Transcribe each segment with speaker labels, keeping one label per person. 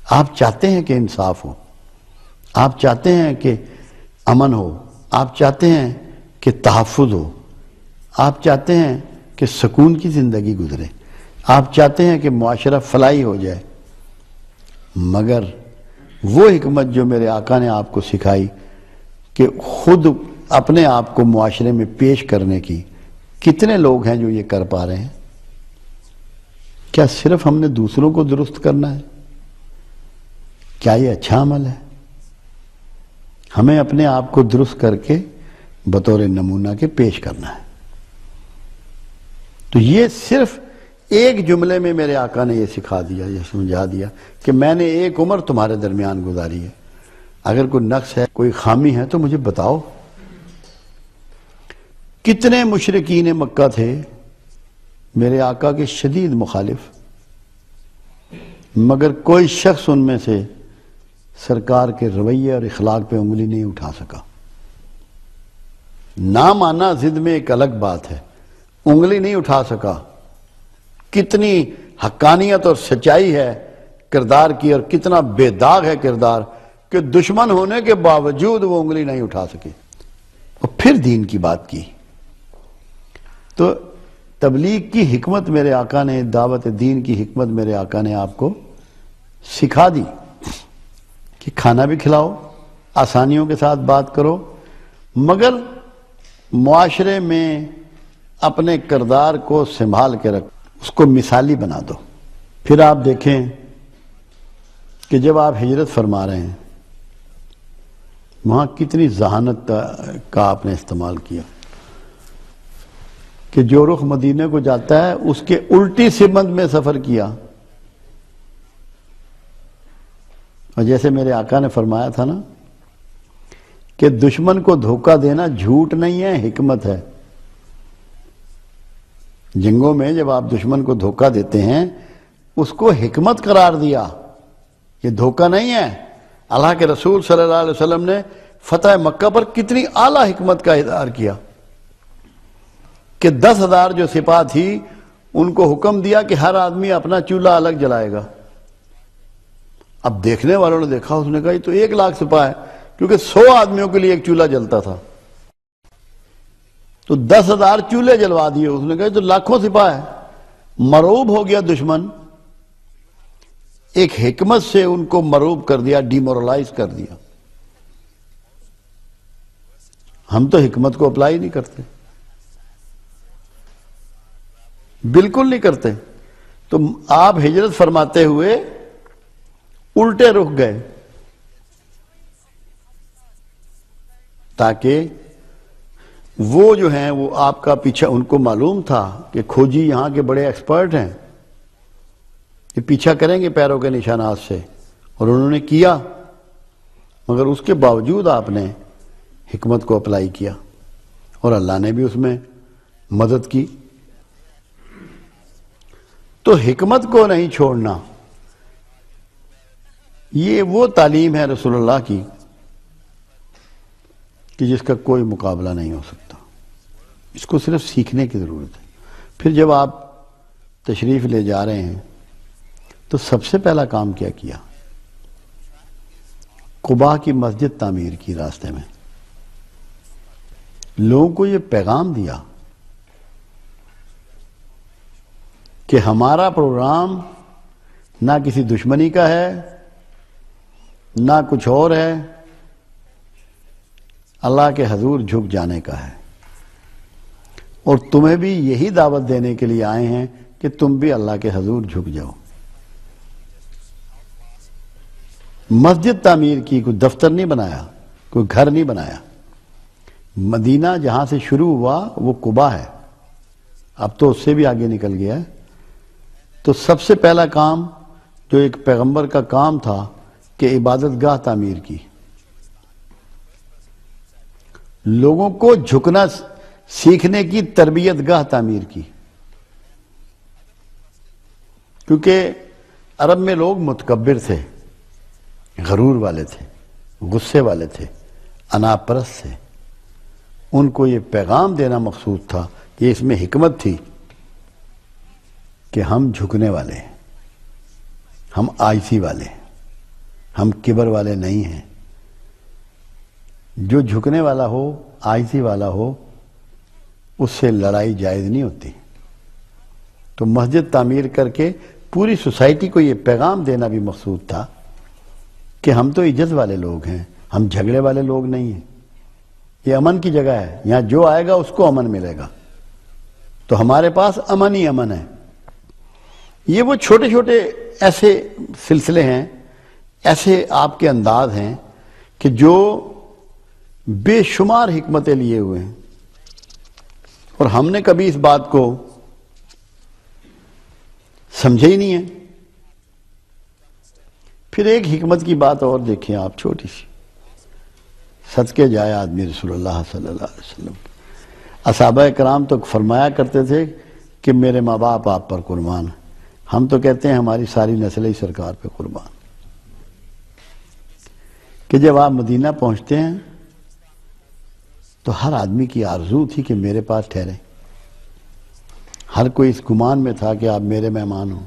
Speaker 1: آپ چاہتے ہیں کہ انصاف ہو، آپ چاہتے ہیں کہ امن ہو، آپ چاہتے ہیں کہ تحفظ ہو، آپ چاہتے ہیں کہ سکون کی زندگی گزرے، آپ چاہتے ہیں کہ معاشرہ فلاحی ہو جائے، مگر وہ حکمت جو میرے آقا نے آپ کو سکھائی کہ خود اپنے آپ کو معاشرے میں پیش کرنے کی، کتنے لوگ ہیں جو یہ کر پا رہے ہیں؟ کیا صرف ہم نے دوسروں کو درست کرنا ہے؟ کیا یہ اچھا عمل ہے؟ ہمیں اپنے آپ کو درست کر کے بطور نمونہ کے پیش کرنا ہے۔ تو یہ صرف ایک جملے میں میرے آقا نے یہ سکھا دیا، یہ سمجھا دیا کہ میں نے ایک عمر تمہارے درمیان گزاری ہے، اگر کوئی نقص ہے، کوئی خامی ہے تو مجھے بتاؤ۔ کتنے مشرکین مکہ تھے میرے آقا کے شدید مخالف، مگر کوئی شخص ان میں سے سرکار کے رویے اور اخلاق پہ انگلی نہیں اٹھا سکا۔ نہ مانا ضد میں ایک الگ بات ہے، انگلی نہیں اٹھا سکا۔ کتنی حقانیت اور سچائی ہے کردار کی، اور کتنا بے داغ ہے کردار کہ دشمن ہونے کے باوجود وہ انگلی نہیں اٹھا سکے، اور پھر دین کی بات کی۔ تو تبلیغ کی حکمت میرے آقا نے، دعوت دین کی حکمت میرے آقا نے آپ کو سکھا دی کہ کھانا بھی کھلاؤ، آسانیوں کے ساتھ بات کرو، مگر معاشرے میں اپنے کردار کو سنبھال کے رکھ، اس کو مثالی بنا دو۔ پھر آپ دیکھیں کہ جب آپ ہجرت فرما رہے ہیں وہاں کتنی ذہانت کا آپ نے استعمال کیا کہ جو رخ مدینے کو جاتا ہے اس کے الٹی سمت میں سفر کیا۔ اور جیسے میرے آقا نے فرمایا تھا نا کہ دشمن کو دھوکہ دینا جھوٹ نہیں ہے، حکمت ہے۔ جنگوں میں جب آپ دشمن کو دھوکہ دیتے ہیں اس کو حکمت قرار دیا، یہ دھوکہ نہیں ہے۔ اللہ کے رسول صلی اللہ علیہ وسلم نے فتح مکہ پر کتنی اعلیٰ حکمت کا اظہار کیا کہ 10,000 جو سپاہ تھی ان کو حکم دیا کہ ہر آدمی اپنا چولہا الگ جلائے گا۔ اب دیکھنے والوں نے دیکھا، اس نے کہا یہ تو 1,00,000 سپاہ ہے، کیونکہ 100 آدمیوں کے لیے ایک چولہا جلتا تھا، تو 10,000 چولہے جلوا دیے۔ اس نے کہا یہ تو لاکھوں سپاہ ہے۔ مرعوب ہو گیا دشمن، ایک حکمت سے ان کو مرعوب کر دیا، ڈی مورلائز کر دیا۔ ہم تو حکمت کو اپلائی نہیں کرتے، بالکل نہیں کرتے۔ تو آپ ہجرت فرماتے ہوئے الٹے رخ گئے تاکہ وہ جو ہیں وہ آپ کا پیچھا، ان کو معلوم تھا کہ کھوجی یہاں کے بڑے ایکسپرٹ ہیں، یہ پیچھا کریں گے پیروں کے نشانات سے، اور انہوں نے کیا، مگر اس کے باوجود آپ نے حکمت کو اپلائی کیا اور اللہ نے بھی اس میں مدد کی۔ تو حکمت کو نہیں چھوڑنا، یہ وہ تعلیم ہے رسول اللہ کی کہ جس کا کوئی مقابلہ نہیں ہو سکتا، اس کو صرف سیکھنے کی ضرورت ہے۔ پھر جب آپ تشریف لے جا رہے ہیں تو سب سے پہلا کام کیا کیا؟ قباء کی مسجد تعمیر کی راستے میں، لوگوں کو یہ پیغام دیا کہ ہمارا پروگرام نہ کسی دشمنی کا ہے نہ کچھ اور ہے، اللہ کے حضور جھک جانے کا ہے، اور تمہیں بھی یہی دعوت دینے کے لیے آئے ہیں کہ تم بھی اللہ کے حضور جھک جاؤ۔ مسجد تعمیر کی، کوئی دفتر نہیں بنایا، کوئی گھر نہیں بنایا۔ مدینہ جہاں سے شروع ہوا وہ قباء ہے، اب تو اس سے بھی آگے نکل گیا ہے۔ تو سب سے پہلا کام جو ایک پیغمبر کا کام تھا کہ عبادت گاہ تعمیر کی، لوگوں کو جھکنا سیکھنے کی تربیت گاہ تعمیر کی، کیونکہ عرب میں لوگ متکبر تھے، غرور والے تھے، غصے والے تھے، انا پرست تھے۔ ان کو یہ پیغام دینا مقصود تھا کہ اس میں حکمت تھی کہ ہم جھکنے والے ہیں، ہم آجزی والے ہیں۔ ہم کبر والے نہیں ہیں. جو جھکنے والا ہو، عاجزی والا ہو، اس سے لڑائی جائز نہیں ہوتی. تو مسجد تعمیر کر کے پوری سوسائٹی کو یہ پیغام دینا بھی مقصود تھا کہ ہم تو عزت والے لوگ ہیں، ہم جھگڑے والے لوگ نہیں ہیں. یہ امن کی جگہ ہے، یہاں جو آئے گا اس کو امن ملے گا. تو ہمارے پاس امن ہی امن ہے. یہ وہ چھوٹے چھوٹے ایسے سلسلے ہیں، ایسے آپ کے انداز ہیں کہ جو بے شمار حکمتیں لیے ہوئے ہیں، اور ہم نے کبھی اس بات کو سمجھے ہی نہیں ہے. پھر ایک حکمت کی بات اور دیکھیں آپ، چھوٹی سی، صدقے جائے آدمی رسول اللہ صلی اللہ علیہ وسلم. اصحابہ کرام تو فرمایا کرتے تھے کہ میرے ماں باپ آپ پر قربان ہیں. ہم تو کہتے ہیں ہماری ساری نسل ہی سرکار پہ قربان. کہ جب آپ مدینہ پہنچتے ہیں تو ہر آدمی کی آرزو تھی کہ میرے پاس ٹھہرے. ہر کوئی اس گمان میں تھا کہ آپ میرے مہمان ہوں.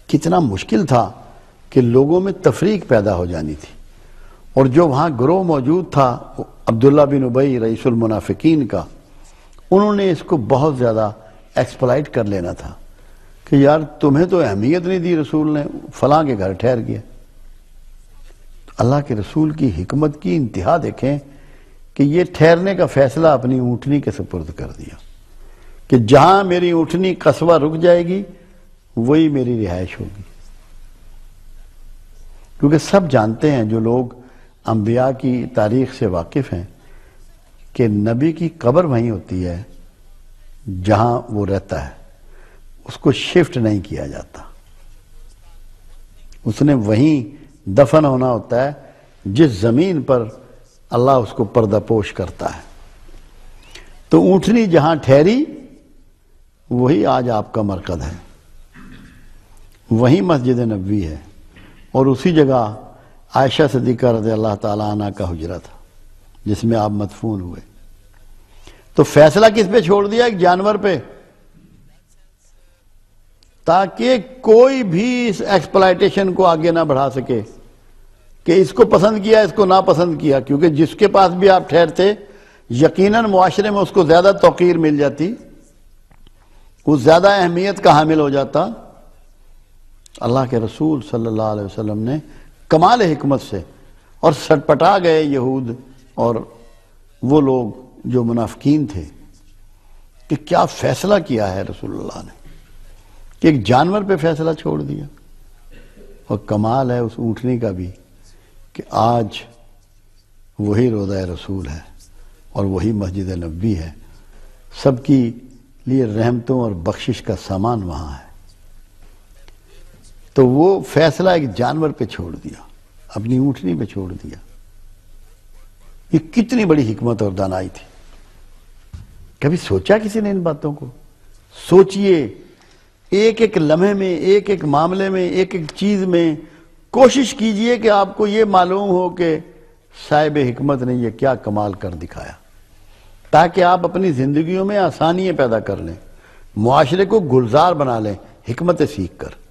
Speaker 1: کتنا مشکل تھا کہ لوگوں میں تفریق پیدا ہو جانی تھی. اور جو وہاں گروہ موجود تھا عبداللہ بن ابی رئیس المنافقین کا، انہوں نے اس کو بہت زیادہ ایکسپلائٹ کر لینا تھا کہ یار تمہیں تو اہمیت نہیں دی رسول نے، فلاں کے گھر ٹھہر گیا. اللہ کے رسول کی حکمت کی انتہا دیکھیں کہ یہ ٹھہرنے کا فیصلہ اپنی اونٹنی کے سپرد کر دیا کہ جہاں میری اونٹنی قصبہ رک جائے گی وہی میری رہائش ہوگی. کیونکہ سب جانتے ہیں جو لوگ انبیاء کی تاریخ سے واقف ہیں کہ نبی کی قبر وہیں ہوتی ہے جہاں وہ رہتا ہے، اس کو شفٹ نہیں کیا جاتا. اس نے وہیں دفن ہونا ہوتا ہے جس زمین پر اللہ اس کو پردہ پوش کرتا ہے. تو اونٹنی جہاں ٹھہری وہی آج آپ کا مرکز ہے، وہی مسجد نبوی ہے، اور اسی جگہ عائشہ صدیقہ رضی اللہ تعالیٰ عنہ کا حجرہ تھا جس میں آپ مدفون ہوئے. تو فیصلہ کس پہ چھوڑ دیا؟ ایک جانور پہ، تاکہ کوئی بھی اس ایکسپلائٹیشن کو آگے نہ بڑھا سکے کہ اس کو پسند کیا اس کو ناپسند کیا. کیونکہ جس کے پاس بھی آپ ٹھہرتے یقیناً معاشرے میں اس کو زیادہ توقیر مل جاتی، وہ زیادہ اہمیت کا حامل ہو جاتا. اللہ کے رسول صلی اللہ علیہ وسلم نے کمال حکمت سے، اور سٹپٹا گئے یہود اور وہ لوگ جو منافقین تھے کہ کیا فیصلہ کیا ہے رسول اللہ نے کہ ایک جانور پہ فیصلہ چھوڑ دیا. اور کمال ہے اس اونٹنی کا بھی کہ آج وہی روضہ رسول ہے اور وہی مسجد نبوی ہے. سب کی لیے رحمتوں اور بخشش کا سامان وہاں ہے. تو وہ فیصلہ ایک جانور پہ چھوڑ دیا، اپنی اونٹنی پہ چھوڑ دیا. یہ کتنی بڑی حکمت اور دانائی تھی. کبھی سوچا کسی نے ان باتوں کو؟ سوچئے، ایک ایک لمحے میں، ایک ایک معاملے میں، ایک ایک چیز میں کوشش کیجئے کہ آپ کو یہ معلوم ہو کہ صاحب حکمت نے یہ کیا کمال کر دکھایا، تاکہ آپ اپنی زندگیوں میں آسانیاں پیدا کر لیں، معاشرے کو گلزار بنا لیں حکمت سیکھ کر.